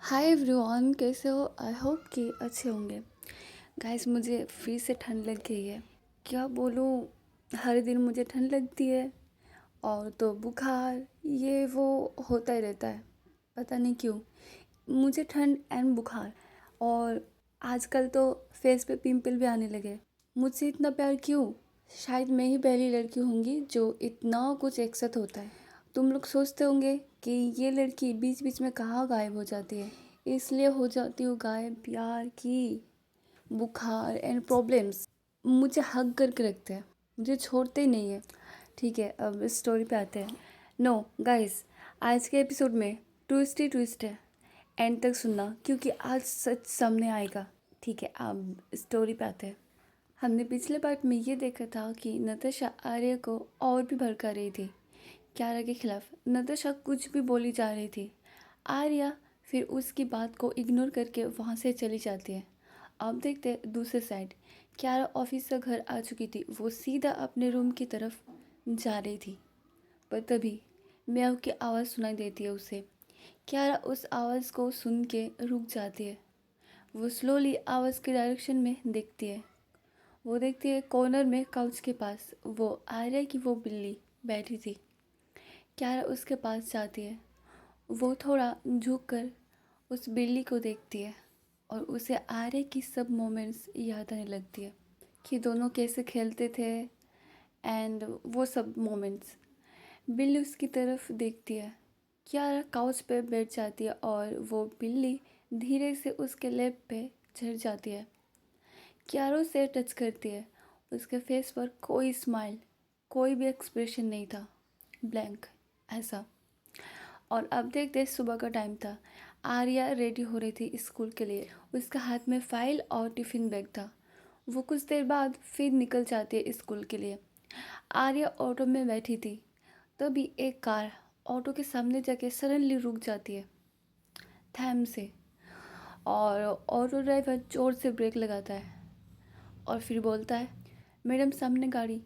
Hi everyone, कैसे हो? I hope कि अच्छे होंगे। गाइस, मुझे फिर से ठंड लग गई है। क्या बोलूँ, हर दिन मुझे ठंड लगती है और तो बुखार ये वो होता ही रहता है। पता नहीं क्यों मुझे ठंड एंड बुखार। और आजकल तो फेस पे पिंपल भी आने लगे। मुझसे इतना प्यार क्यों? शायद मैं ही पहली लड़की होंगी जो इतना कुछ एक साथ होता है। तुम लोग सोचते होंगे कि ये लड़की बीच बीच में कहाँ गायब हो जाती है। इसलिए हो जाती हूँ गायब, प्यार की बुखार एंड प्रॉब्लम्स मुझे हग करके रखते हैं, मुझे छोड़ते ही नहीं है। ठीक है, अब इस स्टोरी पे आते हैं। नो गाइस, आज के एपिसोड में ट्विस्ट ही ट्विस्ट है। एंड तक सुनना क्योंकि आज सच सामने आएगा। ठीक है, अब स्टोरी पे आते हैं। हमने पिछले पार्ट में ये देखा था कि नताशा आर्य को और भी भड़का रही थी। क्यारा के खिलाफ नताशा कुछ भी बोली जा रही थी। आर्या फिर उसकी बात को इग्नोर करके वहाँ से चली जाती है। अब देखते हैं दूसरे साइड। क्यारा ऑफिस से घर आ चुकी थी। वो सीधा अपने रूम की तरफ जा रही थी, पर तभी म्याऊ की आवाज़ सुनाई देती है उसे। क्यारा उस आवाज़ को सुन के रुक जाती है। वो स्लोली आवाज़ के डायरेक्शन में देखती है। वो देखती है कॉर्नर में काउच के पास वो आर्या की वो बिल्ली बैठी थी। क्यारा उसके पास जाती है। वो थोड़ा झुक कर उस बिल्ली को देखती है और उसे आर्य की सब मोमेंट्स याद आने लगती है कि दोनों कैसे खेलते थे एंड वो सब मोमेंट्स। बिल्ली उसकी तरफ देखती है। क्यारा काउच पे बैठ जाती है और वो बिल्ली धीरे से उसके लेप पे चढ़ जाती है। क्यारा उसे टच करती है। उसके फेस पर कोई स्माइल, कोई भी एक्सप्रेशन नहीं था, ब्लैंक ऐसा। और अब देखते सुबह का टाइम था। आर्या रेडी हो रही थी स्कूल के लिए। उसका हाथ में फाइल और टिफ़िन बैग था। वो कुछ देर बाद फिर निकल जाती है स्कूल के लिए। आर्या ऑटो में बैठी थी, तभी एक कार ऑटो के सामने जाके सडनली रुक जाती है थैम से। और ऑटो ड्राइवर जोर से ब्रेक लगाता है और फिर बोलता है, मैडम सामने गाड़ी।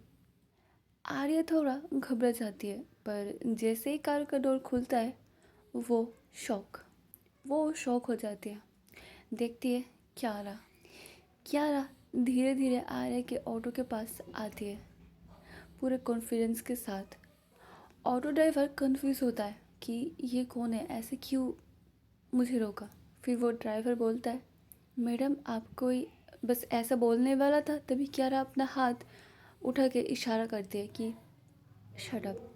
आर्या थोड़ा घबरा जाती है, पर जैसे ही कार का डोर खुलता है वो शॉक वो शॉक हो जाती है। देखती है क्यारा। क्यारा धीरे धीरे आर्या के ऑटो के पास आती है, पूरे कॉन्फिडेंस के साथ। ऑटो ड्राइवर कंफ्यूज होता है कि ये कौन है, ऐसे क्यों मुझे रोका। फिर वो ड्राइवर बोलता है, मैडम आप कोई बस ऐसा बोलने वाला था। तभी क्यारा अपना हाथ उठा के इशारा करती है कि शट अप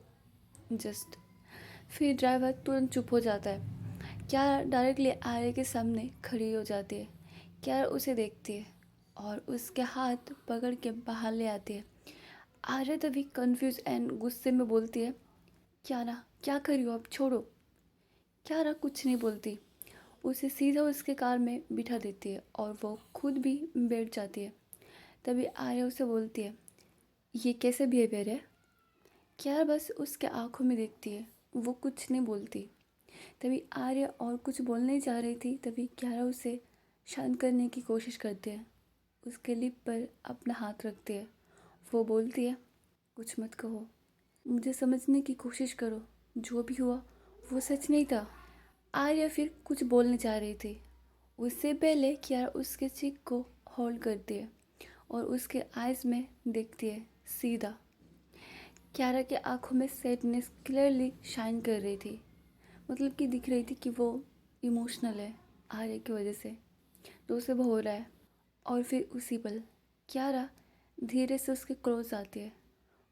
जस्ट। फिर ड्राइवर तुरंत चुप हो जाता है। क्यारा डायरेक्टली आर्य के सामने खड़ी हो जाती है। क्यारा उसे देखती है और उसके हाथ पकड़ के बाहर ले आती है। आर्य तभी कंफ्यूज एंड गुस्से में बोलती है, क्यारा क्या कर रही हो, अब छोड़ो। क्यारा कुछ नहीं बोलती, उसे सीधा उसके कार में बिठा देती है और वो खुद भी बैठ जाती है। तभी आर्य उसे बोलती है, ये कैसे बिहेवियर है? क्यारा बस उसके आंखों में देखती है, वो कुछ नहीं बोलती। तभी आर्य और कुछ बोलने जा रही थी, तभी क्यारा उसे शांत करने की कोशिश करती है। उसके लिप पर अपना हाथ रखती है। वो बोलती है, कुछ मत कहो, मुझे समझने की कोशिश करो, जो भी हुआ वो सच नहीं था। आर्य फिर कुछ बोलने जा रही थी, उससे पहले क्यारा उसके चीक को होल्ड करती है और उसके आइज़ में देखती है सीधा। क्यारा के आंखों में सैडनेस क्लियरली शाइन कर रही थी, मतलब कि दिख रही थी कि वो इमोशनल है आर्य की वजह से, तो उसे वो हो रहा है। और फिर उसी पल क्यारा धीरे से उसके क्लोज आती है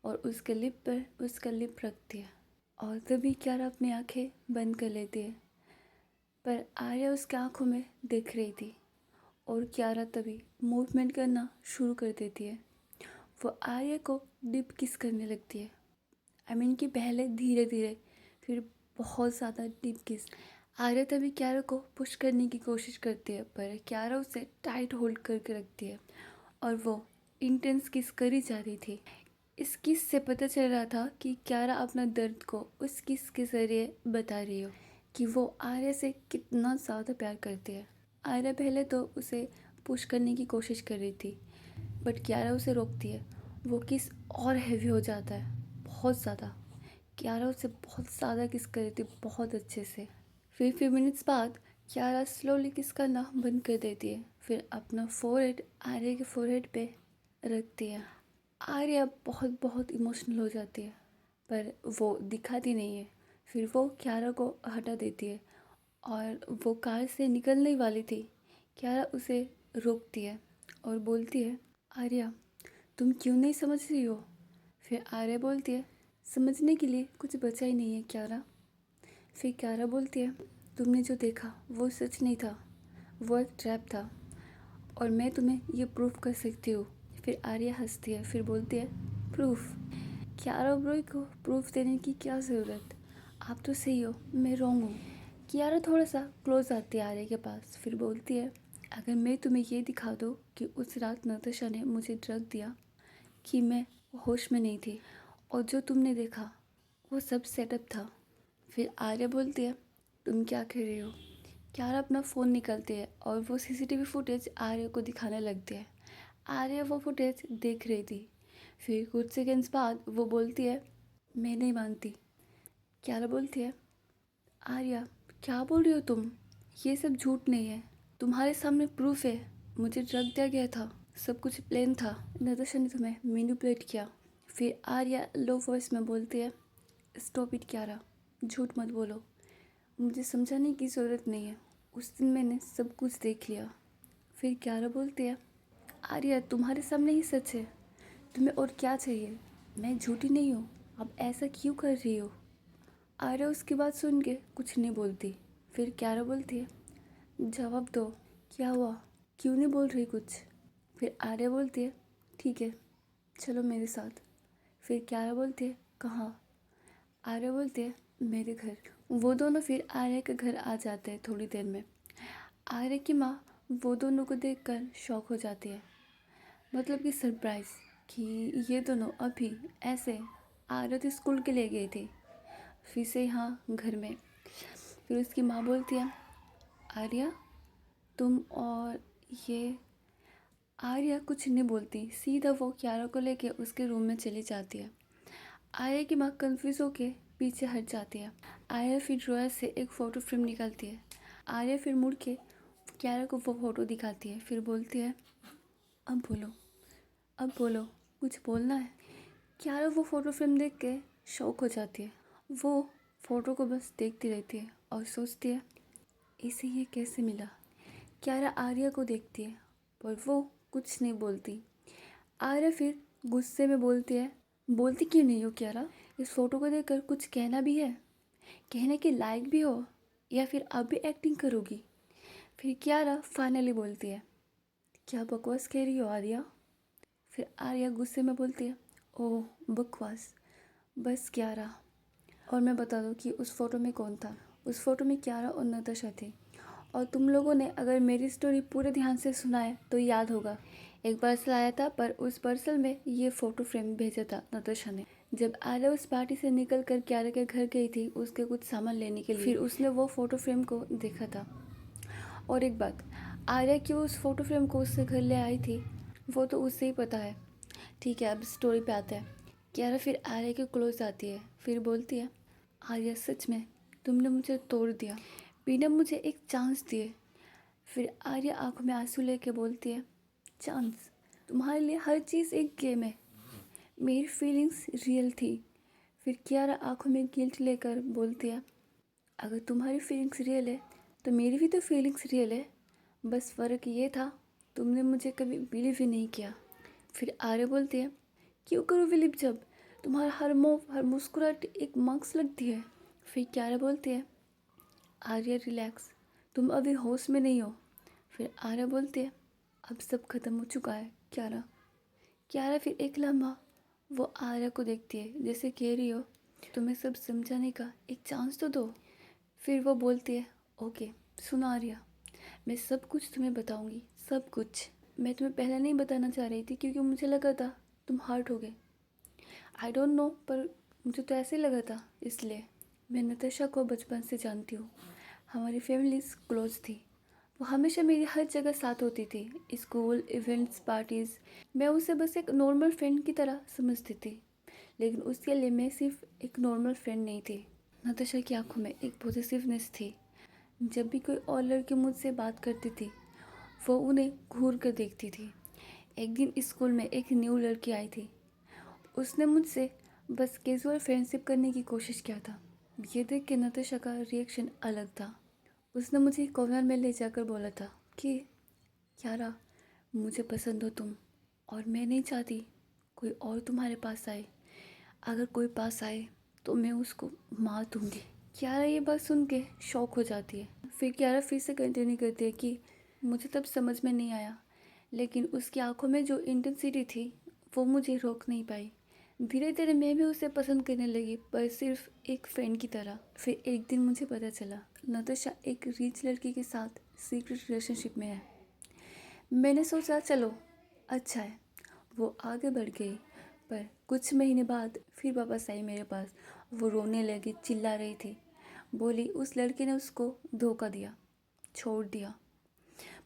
और उसके लिप पर उसका लिप रखती है। और तभी क्यारा अपनी आंखें बंद कर लेती है, पर आर्या उसके आंखों में देख रही थी और क्यारा तभी मूवमेंट करना शुरू कर देती है। वो आर्या को डीप किस करने लगती है। आई मीन कि पहले धीरे धीरे, फिर बहुत ज़्यादा डीप किस। आर्या तभी क्यारा को पुश करने की कोशिश करती है, पर क्यारा उसे टाइट होल्ड करके रखती है और वो इंटेंस किस करी जा रही थी। इस किस से पता चल रहा था कि क्यारा अपना दर्द को उस किस के ज़रिए बता रही हो कि वो आर्या से कितना ज़्यादा प्यार करती है। आर्या पहले तो उसे पुश करने की कोशिश कर रही थी, बट क्यारा उसे रोकती है। वो किस और हैवी हो जाता है, बहुत ज़्यादा। क्यारा उसे बहुत ज़्यादा किस कर रही थी, बहुत अच्छे से। फिर 5 मिनट्स बाद कियारा स्लोली किस करना बंद कर देती है, फिर अपना फोरहेड आर्या के फोरहेड पे रखती है। आर्या बहुत बहुत इमोशनल हो जाती है, पर वो दिखाती नहीं है। फिर वो कियारा को हटा देती है और वो कार से निकलने वाली थी। कियारा उसे रोकती है और बोलती है, आर्या तुम क्यों नहीं समझ रही हो? फिर आर्या बोलती है, समझने के लिए कुछ बचा ही नहीं है कियारा। फिर कियारा बोलती है, तुमने जो देखा वो सच नहीं था, वो एक ट्रैप था और मैं तुम्हें ये प्रूफ कर सकती हूँ। फिर आर्या हंसती है, फिर बोलती है, प्रूफ? कियारा ब्रो को प्रूफ देने की क्या ज़रूरत? आप तो सही हो, मैं रॉन्ग हूँ। कियारा थोड़ा सा क्लोज आती है आर्या के पास, फिर बोलती है, अगर मैं तुम्हें ये दिखा दूँ कि उस रात नताशा ने मुझे ड्रग दिया, कि मैं होश में नहीं थी और जो तुमने देखा वो सब सेटअप था। फिर आर्या बोलती है, तुम क्या कह रही हो? कियारा अपना फ़ोन निकालती है और वो सीसीटीवी फुटेज आर्या को दिखाने लगती है। आर्या वो फुटेज देख रही थी। फिर कुछ सेकंड्स बाद वो बोलती है, मैं नहीं मानती। कियारा बोलती है, आर्या क्या बोल रही हो तुम? ये सब झूठ नहीं है, तुम्हारे सामने प्रूफ है, मुझे ड्रग दिया गया था, सब कुछ प्लान था, नताशा ने तुम्हें मैनिपुलेट किया। फिर आर्या लो वॉइस में बोलती है, स्टॉप इट कियारा, झूठ मत बोलो, मुझे समझाने की ज़रूरत नहीं है, उस दिन मैंने सब कुछ देख लिया। फिर कियारा बोलती है, आर्या तुम्हारे सामने ही सच है, तुम्हें और क्या चाहिए? मैं झूठी नहीं हूँ, अब ऐसा क्यों कर रही हो? आर्या उसकी बात सुन के कुछ नहीं बोलती। फिर कियारा बोलती है, जवाब दो, क्या हुआ, क्यों नहीं बोल रही कुछ? फिर आर्या बोलती है, ठीक है चलो मेरे साथ। फिर कियारा बोलती है, कहाँ? आर्या बोलती है, मेरे घर। वो दोनों फिर आर्या के घर आ जाते हैं थोड़ी देर में। आर्या की माँ वो दोनों को देखकर शॉक हो जाती है, मतलब कि सरप्राइज, कि ये दोनों अभी ऐसे आर्या तो स्कूल के लिए गई थी, फिर से यहाँ घर में। फिर उसकी माँ बोलती है, आर्या तुम और ये। आर्या कुछ नहीं बोलती, सीधा वो कियारा को लेके उसके रूम में चली जाती है। आर्या की माँ कंफ्यूज होके पीछे हट जाती है। आर्या फिर ड्रॉयर से एक फ़ोटो फ्रेम निकालती है। आर्या फिर मुड़ के कियारा को वो फ़ोटो दिखाती है, फिर बोलती है, अब बोलो, अब बोलो, कुछ बोलना है। कियारा वो फ़ोटो फ्रेम देख के शॉक हो जाती है। वो फ़ोटो को बस देखती रहती है और सोचती है, इसे ये कैसे मिला? कियारा आर्या को देखती है पर वो कुछ नहीं बोलती। आर्या फिर गुस्से में बोलती है, बोलती क्यों नहीं हो कियारा? इस फ़ोटो को देखकर कुछ कहना भी है, कहने के लायक भी हो, या फिर अब भी एक्टिंग करोगी? फिर कियारा फाइनली बोलती है, क्या बकवास कह रही हो आर्या? फिर आर्या गुस्से में बोलती है, ओह बकवास, बस कियारा। और मैं बता दूँ कि उस फ़ोटो में कौन था? उस फ़ोटो में कियारा और नताशा थी। और तुम लोगों ने अगर मेरी स्टोरी पूरे ध्यान से सुना है तो याद होगा, एक पार्सल आया था, पर उस पार्सल में ये फ़ोटो फ्रेम भेजा था नताशा ने। जब आर्या उस पार्टी से निकल कर कियारा के घर गई थी उसके कुछ सामान लेने के लिए, फिर उसने वो फ़ोटो फ्रेम को देखा था। और एक बात, आर्या क्यों उस फ़ोटो फ्रेम को उससे घर ले आई थी वो तो उससे ही पता है। ठीक है, अब स्टोरी पे आते हैं। कियारा फिर आर्या के क्लोज आती है, फिर बोलती है, आर्या सच में तुमने मुझे तोड़ दिया, बिना मुझे एक चांस दिए। फिर आर्या आंखों में आंसू लेके बोलती है, चांस? तुम्हारे लिए हर चीज़ एक गेम है, मेरी फीलिंग्स रियल थी। फिर कियारा आंखों में गिल्ट लेकर बोलती है, अगर तुम्हारी फीलिंग्स रियल है तो मेरी भी तो फीलिंग्स रियल है, बस फ़र्क ये था तुमने मुझे कभी बिलीव ही नहीं किया। फिर आर्या बोलती है, क्यों करूँ बिलीव जब तुम्हारा हर मूव हर मुस्कुराहट एक मार्क्स लगती है? फिर कियारा बोलती है, आर्या रिलैक्स, तुम अभी होश में नहीं हो। फिर आर्या बोलती है, अब सब खत्म हो चुका है कियारा। कियारा फिर एक लम्हा वो आर्या को देखती है, जैसे कह रही हो, तुम्हें सब समझाने का एक चांस तो दो। फिर वो बोलती है, ओके सुनो आर्या, मैं सब कुछ तुम्हें बताऊंगी, सब कुछ। मैं तुम्हें पहले नहीं बताना चाह रही थी क्योंकि मुझे लगा था तुम हर्ट हो गए, आई डोंट नो, पर मुझे तो ऐसे ही लगा था, इसलिए। मैं नताशा को बचपन से जानती हूँ, हमारी फैमिलीज क्लोज थी, वो हमेशा मेरी हर जगह साथ होती थी, स्कूल इवेंट्स पार्टीज़। मैं उसे बस एक नॉर्मल फ्रेंड की तरह समझती थी, लेकिन उसके लिए मैं सिर्फ एक नॉर्मल फ्रेंड नहीं थी। नताशा की आंखों में एक पॉजिटिवनेस थी, जब भी कोई और लड़की मुझसे बात करती थी वो उन्हें घूर कर देखती थी। एक दिन स्कूल में एक न्यू लड़की आई थी। उसने मुझसे बस कैजुअल फ्रेंडशिप करने की कोशिश किया था। ये देख के नताशा का रिएक्शन अलग था। उसने मुझे कॉर्नर में ले जाकर बोला था कि यारा, मुझे पसंद हो तुम, और मैं नहीं चाहती कोई और तुम्हारे पास आए। अगर कोई पास आए तो मैं उसको मार दूंगी। क्यारा ये बात सुन के शॉक हो जाती है। फिर क्यारा फिर से कंटिन्यू करती है कि मुझे तब समझ में नहीं आया, लेकिन उसकी आंखों में जो इंटेंसिटी थी वो मुझे रोक नहीं पाई। धीरे धीरे मैं भी उसे पसंद करने लगी, पर सिर्फ एक फ्रेंड की तरह। फिर एक दिन मुझे पता चला नताशा एक रिच लड़की के साथ सीक्रेट रिलेशनशिप में है। मैंने सोचा चलो अच्छा है, वो आगे बढ़ गई। पर कुछ महीने बाद फिर वापस आई मेरे पास। वो रोने लगी, चिल्ला रही थी। बोली उस लड़के ने उसको धोखा दिया, छोड़ दिया।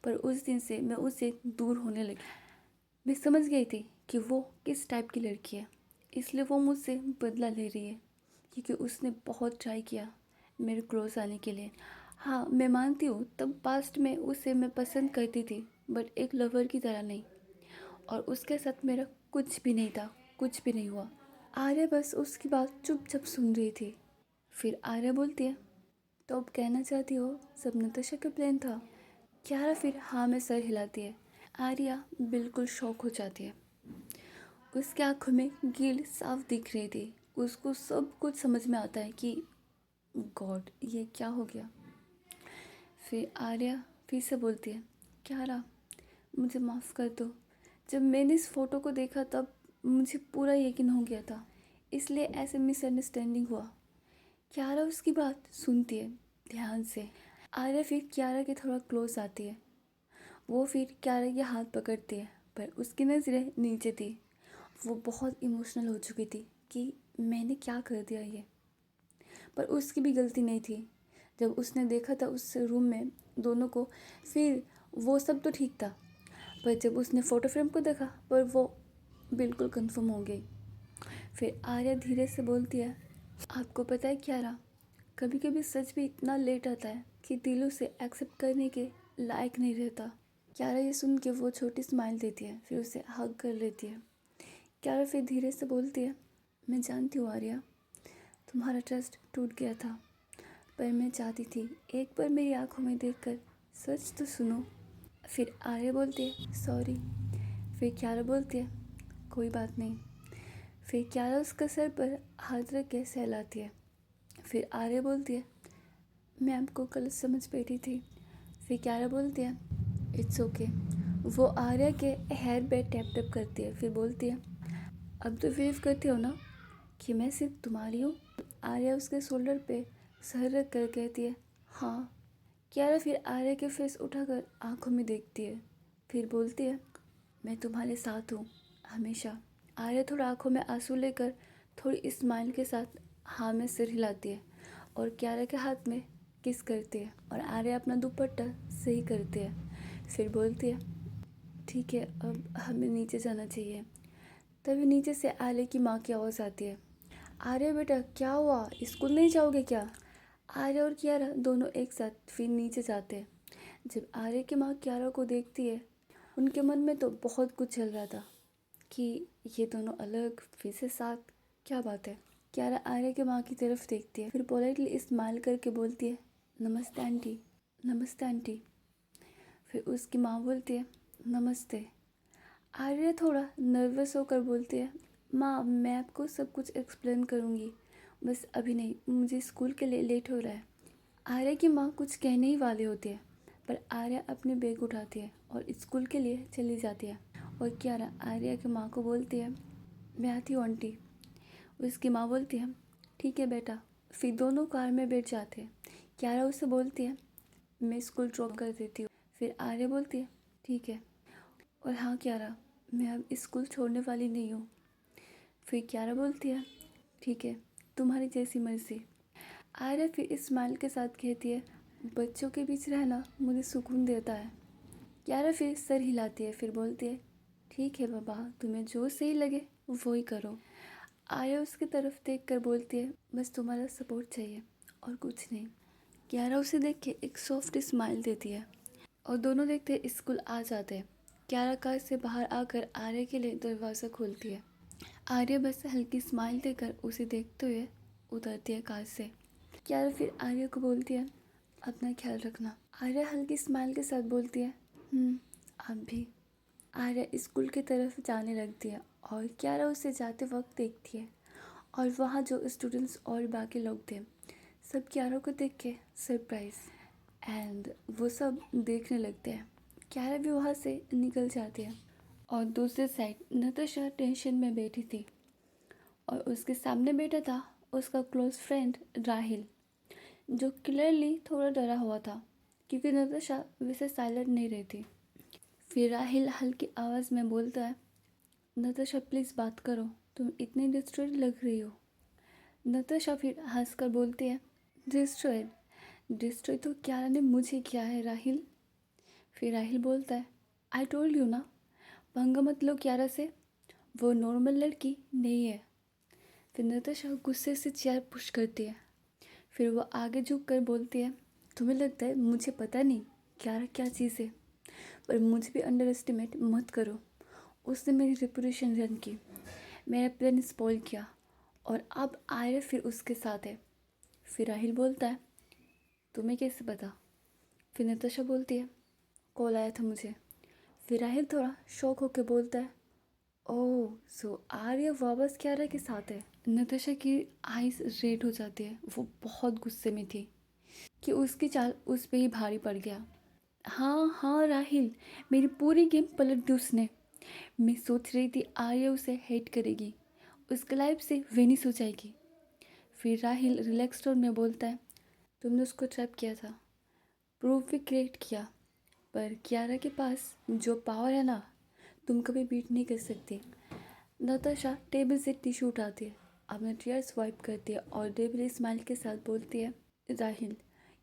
पर उस दिन से मैं उससे दूर होने लगी। मैं समझ गई थी कि वो किस टाइप की लड़की है, इसलिए वो मुझसे बदला ले रही है, क्योंकि उसने बहुत ट्राई किया मेरे क्लोज आने के लिए। हाँ, मैं मानती हूँ तब पास्ट में उसे मैं पसंद करती थी, बट एक लवर की तरह नहीं। और उसके साथ मेरा कुछ भी नहीं था, कुछ भी नहीं हुआ। आर्या बस उसकी बात चुपचाप सुन रही थी। फिर आर्या बोलती है तो अब कहना चाहती हो सब नताशा का प्लान था? क्यारा फिर हाँ में सर हिलाती है। आर्या बिल्कुल शॉक हो जाती है। उसकी आंखों में गिल्ट साफ दिख रही थी। उसको सब कुछ समझ में आता है कि गॉड, ये क्या हो गया। फिर आर्या फिर से बोलती है क्यारा, मुझे माफ़ कर दो। जब मैंने इस फ़ोटो को देखा तब मुझे पूरा यकीन हो गया था, इसलिए ऐसे मिसअंडरस्टैंडिंग हुआ। क्यारा उसकी बात सुनती है ध्यान से। आर्या फिर क्यारा के थोड़ा क्लोज आती है। वो फिर क्यारा के हाथ पकड़ती है, पर उसकी नज़रें नीचे थी। वो बहुत इमोशनल हो चुकी थी कि मैंने क्या कर दिया ये। पर उसकी भी गलती नहीं थी। जब उसने देखा था उस रूम में दोनों को, फिर वो सब तो ठीक था। पर जब उसने फ़ोटो फ्रेम को देखा पर वो बिल्कुल कंफर्म हो गई। फिर आर्या धीरे से बोलती है आपको पता है क्यारा, कभी कभी सच भी इतना लेट आता है कि दिल उसे एक्सेप्ट करने के लायक नहीं रहता। क्यारा ये सुन के वो छोटी स्माइल देती है, फिर उसे हग कर लेती है। क्यारा फिर धीरे से बोलती है मैं जानती हूँ आर्या, तुम्हारा ट्रस्ट टूट गया था, पर मैं चाहती थी एक बार मेरी आंखों में देखकर सच तो सुनो। फिर आर्या बोलती है सॉरी। फिर क्यारा बोलती है कोई बात नहीं। फिर क्यारा उसका सर पर हाथ रख के सहलाती है। फिर आर्या बोलती है मैं आपको गलत समझ बैठी थी। फिर क्यारा बोलती है इट्स ओके। वो आर्या के हेयर पे टैप टैप करती है, फिर बोलती है अब तो बिलीव करती हो ना कि मैं सिर्फ तुम्हारी हूँ? आर्या उसके शोल्डर पे सर रख कर कहती है हाँ। क्यारा फिर आर्या के फेस उठाकर आंखों में देखती है, फिर बोलती है मैं तुम्हारे साथ हूँ हमेशा। आर्या थोड़ा आंखों में आंसू लेकर थोड़ी स्माइल के साथ हाँ में सिर हिलाती है और क्यारा के हाथ में किस करती है, और आर्या अपना दुपट्टा सही करती है। फिर बोलती है ठीक है अब हमें नीचे जाना चाहिए। तभी नीचे से आर्या की माँ की आवाज़ आती है आर्या बेटा क्या हुआ, स्कूल नहीं जाओगे क्या? आर्या और कियारा दोनों एक साथ फिर नीचे जाते हैं। जब आर्या की माँ कियारा को देखती है उनके मन में तो बहुत कुछ चल रहा था कि ये दोनों अलग फिर से साथ, क्या बात है। कियारा आर्या की माँ की तरफ देखती है, फिर पोलाइटली स्माइल करके बोलती है नमस्ते आंटी, नमस्ते आंटी। फिर उसकी माँ बोलती है नमस्ते। आर्या थोड़ा नर्वस होकर बोलती है माँ मैं आपको सब कुछ एक्सप्लेन करूँगी, बस अभी नहीं, मुझे स्कूल के लिए लेट हो रहा है। आर्या की माँ कुछ कहने ही वाले होती है, पर आर्या अपने बैग उठाती है और स्कूल के लिए चली जाती है। और कियारा आर्या की माँ को बोलती है मैं आती हूँ आंटी। उसकी माँ बोलती है ठीक है बेटा। फिर दोनों कार में बैठ जाते हैं। कियारा उससे बोलती है मैं स्कूल ड्रॉप कर देती हूँ। फिर आर्या बोलती है ठीक है, और हाँ कियारा मैं अब स्कूल छोड़ने वाली नहीं हूँ। फिर कियारा बोलती है ठीक है, तुम्हारी जैसी मर्जी। आर्या फिर स्माइल के साथ कहती है बच्चों के बीच रहना मुझे सुकून देता है। कियारा फिर सर हिलाती है, फिर बोलती है ठीक है बाबा, तुम्हें जो सही लगे वो ही करो। आर्या उसकी तरफ देख कर बोलती है बस तुम्हारा सपोर्ट चाहिए और कुछ नहीं। कियारा उसे देख के एक सॉफ्ट स्माइल देती है और दोनों देखते स्कूल आ जाते हैं। कियारा कार से बाहर आकर आर्य के लिए दरवाज़ा खोलती है। आर्य बस हल्की स्माइल देकर उसे देखते हुए उतरती है कार से। कियारा फिर आर्य को बोलती है, अपना ख्याल रखना। आर्य हल्की स्माइल के साथ बोलती है, आप भी। आर्य स्कूल की तरफ जाने लगती है और कियारा उसे जाते वक्त देखती है और वहाँ जो स्टूडेंट्स और बाकी लोग थे सब कियारा को देख के सरप्राइज एंड वो सब देखने लगते हैं। कियारा भी वहाँ से निकल जाती है और दूसरी साइड नताशा टेंशन में बैठी थी और उसके सामने बैठा था उसका क्लोज फ्रेंड राहिल, जो क्लियरली थोड़ा डरा हुआ था क्योंकि नताशा वैसे साइलेंट नहीं रहती। फिर राहिल हल्की आवाज़ में बोलता है, नताशा प्लीज़ बात करो, तुम इतनी डिस्ट्रेस्ड लग रही हो। नताशा फिर हंसकर बोलती है, डिस्ट्रॉय तो कियारा ने मुझे किया है राहिल। फिर राहिल बोलता है, आई टोल्ड यू ना, पंगा मत लो कियारा से, वो नॉर्मल लड़की नहीं है। फिर नताशा गुस्से से चेयर पुश करती है। फिर वो आगे झुक कर बोलती है, तुम्हें लगता है मुझे पता नहीं कियारा क्या चीज़ है, पर मुझे भी अंडर एस्टिमेट मत करो। उसने मेरी रेपुटेशन रन की, मेरा प्लान स्पॉइल किया और अब आर्य फिर उसके साथ है। फिर राहिल बोलता है, तुम्हें कैसे पता? फिर नताशा बोलती है, कॉल आया था मुझे। फिर राहिल थोड़ा शॉक होकर बोलता है, ओह सो आर्य वापस कियारा के साथ है। नताशा की आइज़ रेड हो जाती है, वो बहुत गुस्से में थी कि उसकी चाल उस पर ही भारी पड़ गया। हाँ हाँ राहिल, मेरी पूरी गेम पलट दी उसने। मैं सोच रही थी आर्य उसे हेट करेगी, उसकी लाइफ से वेनिस हो जाएगी। फिर राहिल रिलैक्स टोन में बोलता है, तुमने उसको ट्रैप किया था, प्रूफ भी क्रिएट किया, पर कियारा के पास जो पावर है ना, तुम कभी बीट नहीं कर सकती। नताशा टेबल से टिश्यू उठाती है, अपने टीयर्स वाइप करती है और डेविल स्माइल के साथ बोलती है, राहिल,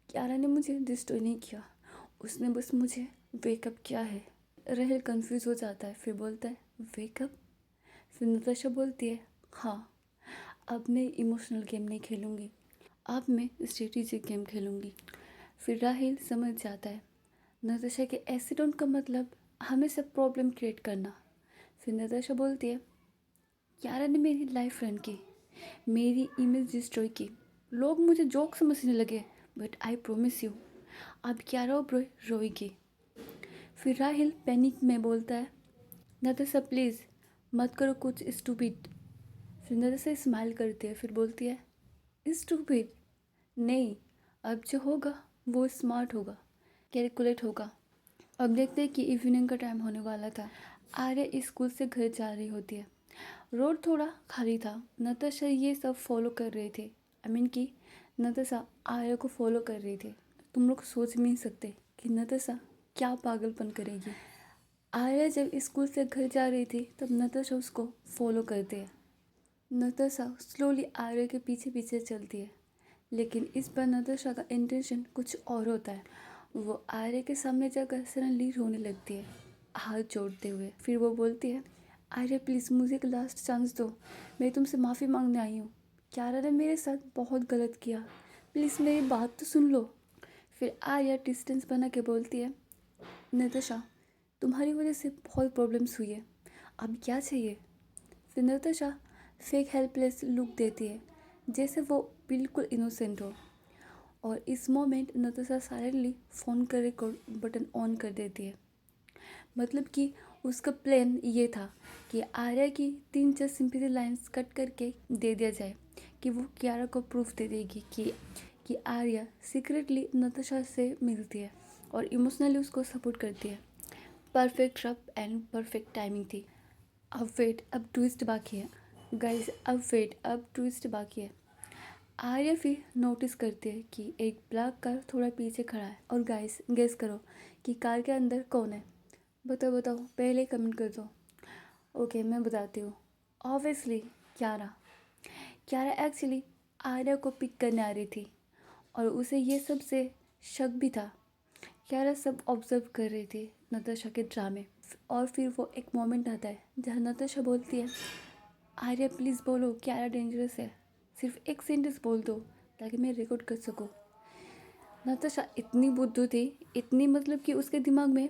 कियारा ने मुझे डिस्ट्रॉय नहीं किया, उसने बस मुझे वेकअप किया है। राहिल कंफ्यूज हो जाता है, फिर बोलता है, वेकअप? फिर नताशा बोलती है, हाँ, अब मैं इमोशनल गेम नहीं खेलूँगी, अब मैं स्ट्रेटेजिक गेम खेलूँगी। फिर राहिल समझ जाता है नताशा के ऐसे टोन का मतलब हमेशा प्रॉब्लम क्रिएट करना। फिर नताशा बोलती है, कियारा ने मेरी लाइफ रन की, मेरी इमेज डिस्ट्रॉय की, लोग मुझे जोक समझने लगे, बट आई प्रोमिस यू अब कियारा ओबरॉय रोएगी। फिर राहिल पैनिक में बोलता है, नताशा प्लीज़ मत करो कुछ स्टूपिड। फिर नताशा स्माइल करती है, फिर बोलती है, स्टूपिड नहीं, अब जो होगा वो स्मार्ट होगा, कैलकुलेट होगा। अब देखते हैं कि इवनिंग का टाइम होने वाला था। आर्य स्कूल से घर जा रही होती है। रोड थोड़ा खाली था। नताशा ये सब फॉलो कर रहे थे, आई मीन कि नताशा आर्य को फॉलो कर रही थी। तुम लोग सोच भी नहीं सकते कि नताशा क्या पागलपन करेगी। आर्या जब स्कूल से घर जा रही थी तब नताशा उसको फॉलो करती है। नताशा स्लोली आर्य के पीछे पीछे चलती है, लेकिन इस बार नताशा का इंटेंशन कुछ और होता है। वो आर्य के सामने जाकर सडनली रोने लगती है, हाथ जोड़ते हुए। फिर वो बोलती है, आर्य प्लीज़ मुझे एक लास्ट चांस दो, मैं तुमसे माफ़ी मांगने आई हूँ। कियारा ने मेरे साथ बहुत गलत किया, प्लीज़ मेरी बात तो सुन लो। फिर आर्या डिस्टेंस बना के बोलती है, नताशा तुम्हारी वजह से बहुत प्रॉब्लम्स हुई है, अब क्या चाहिए? फिर नताशा फेक हेल्पलेस लुक देती है, जैसे वो बिल्कुल इनोसेंट हो। और इस मोमेंट नताशा साइलेंटली फ़ोन का रिकॉर्ड बटन ऑन कर देती है। मतलब कि उसका प्लान ये था कि आर्या की 3-4 सिंपैथी लाइंस कट करके दे दिया जाए कि वो कियारा को प्रूफ दे देगी कि आर्या सीक्रेटली नताशा से मिलती है और इमोशनली उसको सपोर्ट करती है। परफेक्ट रब एंड परफेक्ट टाइमिंग थी। अब ट्विस्ट बाकी है गाइस, अब ट्विस्ट बाकी है। आर्या फिर नोटिस करती है कि एक ब्लैक कार थोड़ा पीछे खड़ा है और गाइस गेस करो कि कार के अंदर कौन है। बताओ बताओ, पहले कमेंट कर दो। ओके मैं बताती हूँ, ऑब्वियसली क्यारा। क्यारा एक्चुअली आर्या को पिक करने आ रही थी और उसे ये सब से शक भी था। क्यारा सब ऑब्जर्व कर रही थी नताशा के ड्रामे। और फिर वो एक मोमेंट आता है जहाँ नताशा बोलती है, आर्या प्लीज़ बोलो क्यारा डेंजरस है, सिर्फ एक सेंटेंस बोल दो ताकि मैं रिकॉर्ड कर सकूँ। नताशा इतनी बुद्धू थी, इतनी मतलब कि उसके दिमाग में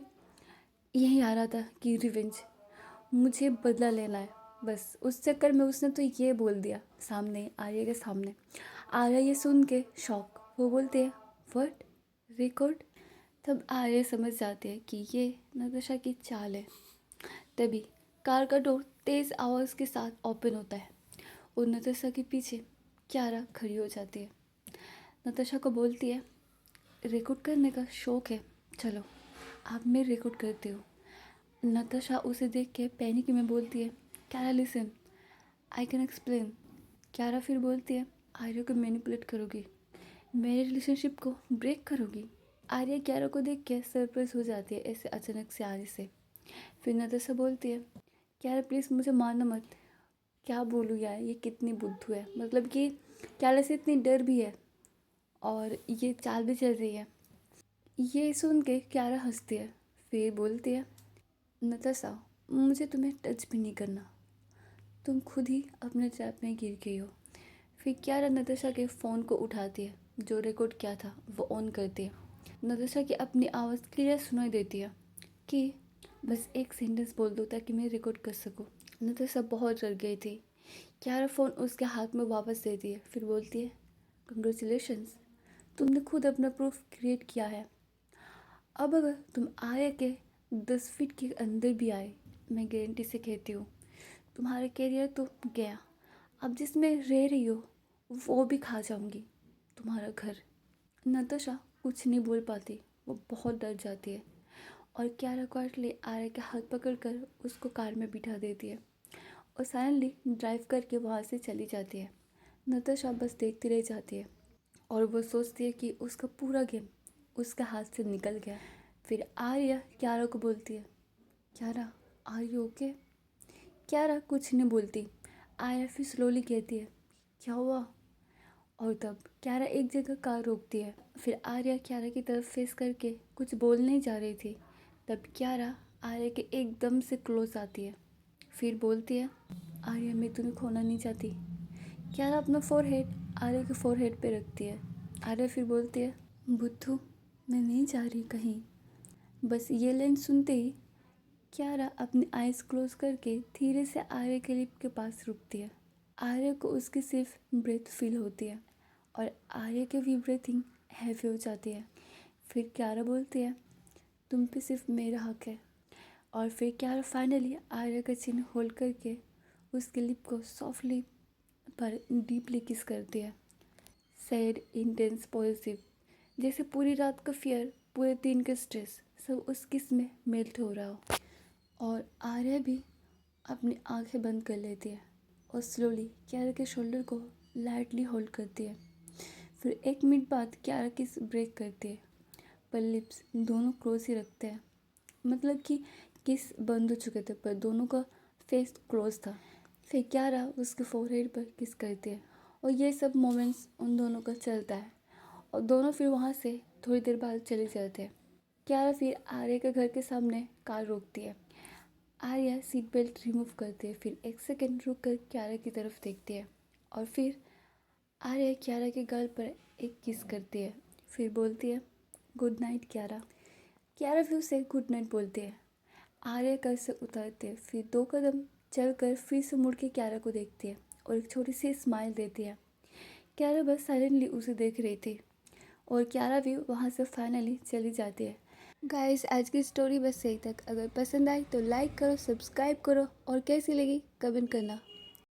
यही आ रहा था कि रिवेंज, मुझे बदला लेना है। बस उस चक्कर में उसने तो ये बोल दिया सामने, आर्या के सामने। आर्या ये सुन के शॉक, वो बोलती है व्हाट, रिकॉर्ड। तब आर्या समझ जाती है कि ये नताशा की चाल है। तभी कार का डोर तेज़ आवाज़ के साथ ओपन होता है और नताशा के पीछे क्यारा खड़ी हो जाती है। नताशा को बोलती है रिकॉर्ड करने का शौक है, चलो आप मैं रिकॉर्ड करती हूँ। नताशा उसे देख के पैनिक में बोलती है क्यारा लिसन, आई कैन एक्सप्लेन। क्यारा फिर बोलती है आर्या को मैनिपुलेट करोगी, मेरे रिलेशनशिप को ब्रेक करोगी। आर्या क्यारा को देख के सरप्राइज हो जाती है ऐसे अचानक से आने से। फिर नताशा बोलती है क्यारा प्लीज़ मुझे मारना मत। क्या बोलूँ यार, ये कितनी बुद्धू है, मतलब कि क्यारा से इतनी डर भी है और ये चाल भी चल रही है। ये सुन के क्यारा हंसती है, फिर बोलती है नताशा मुझे तुम्हें टच भी नहीं करना, तुम खुद ही अपने ट्रैप में गिर गई हो। फिर क्यारा नताशा के फ़ोन को उठाती है, जो रिकॉर्ड किया था वो ऑन करती है। नताशा की अपनी आवाज़ क्लियर सुनाई देती है कि बस एक सेंटेंस बोल दो ताकि मैं रिकॉर्ड कर सकूँ। नताशा बहुत डर गई थी। क्यारा फ़ोन उसके हाथ में वापस देती है, फिर बोलती है कंग्रेचुलेशंस, तुमने खुद अपना प्रूफ क्रिएट किया है। अब अगर तुम आर्या के 10 फीट के अंदर भी आए, मैं गारंटी से कहती हूँ तुम्हारा कैरियर तो गया, अब जिसमें रह रही हो वो भी खा जाऊंगी, तुम्हारा घर। नताशा कुछ नहीं बोल पाती, वो बहुत डर जाती है और क्यारा क्वाइटली आर्या के हाथ पकड़कर उसको कार में बिठा देती है और साइलेंटली ड्राइव करके वहाँ से चली जाती है। नताशा बस देखती रह जाती है और वो सोचती है कि उसका पूरा गेम उसके हाथ से निकल गया। फिर आर्या क्यारा को बोलती है क्यारा आर यू ओके। क्यारा कुछ नहीं बोलती। आर्या फिर स्लोली कहती है क्या हुआ। और तब क्यारा एक जगह कार रोकती है। फिर आर्या क्यारा की तरफ फेस करके कुछ बोलने जा रही थी, तब क्यारा आर्या के एकदम से क्लोज आती है। फिर बोलती है आर्या मैं तुम्हें खोना नहीं चाहती। क्यारा अपना फोरहेड आर्या के फोरहेड पे रखती है। आर्या फिर बोलती है बुद्धू मैं नहीं जा रही कहीं। बस ये लाइन सुनते ही क्यारा अपनी आइज़ क्लोज करके धीरे से आर्या के लिप के पास रुकती है। आर्या को उसकी सिर्फ ब्रेथ फील होती है और आर्या की भी ब्रीथिंग हैवी हो जाती है। फिर क्यारा बोलती है तुम पे सिर्फ मेरा हक है। और फिर क्यारा फाइनली आर्या का चिन होल्ड करके उसके लिप को सॉफ्टली पर डीपली किस करती है। सैड इंटेंस पॉजिटिव, जैसे पूरी रात का फियर, पूरे दिन का स्ट्रेस सब उस किस में मेल्ट हो रहा हो। और आर्या भी अपनी आंखें बंद कर लेती है और स्लोली क्यारा के शोल्डर को लाइटली होल्ड करती है। फिर 1 मिनट बाद क्यारा किस ब्रेक करती है, पर लिप्स दोनों क्लोज ही रखते हैं, मतलब कि किस बंद हो चुके थे पर दोनों का फेस क्लोज था। फिर क्यारा उसके फोरहेड पर किस करती है और ये सब मोमेंट्स उन दोनों का चलता है और दोनों फिर वहाँ से थोड़ी देर बाद चले जाते हैं। क्यारा फिर आर्या के घर के सामने कार रोकती है। आर्या सीट बेल्ट रिमूव करती है, फिर 1 सेकेंड रुक कर क्यारा की तरफ देखती है और फिर आर्या क्यारा के गाल पर एक किस करती है, फिर बोलती है गुड नाइट क्यारा। क्यारा फिर उसे गुड नाइट बोलती है। आर्या घर से उतरते फिर 2 कदम चलकर फिर से मुड़ के क्यारा को देखती है और एक छोटी सी स्माइल देती है। क्यारा बस साइलेंटली उसे देख रही थी और क्यारा भी वहाँ से फाइनली चली जाती है। गाइस आज की स्टोरी बस यही तक। अगर पसंद आई तो लाइक करो, सब्सक्राइब करो और कैसी लगी कमेंट करना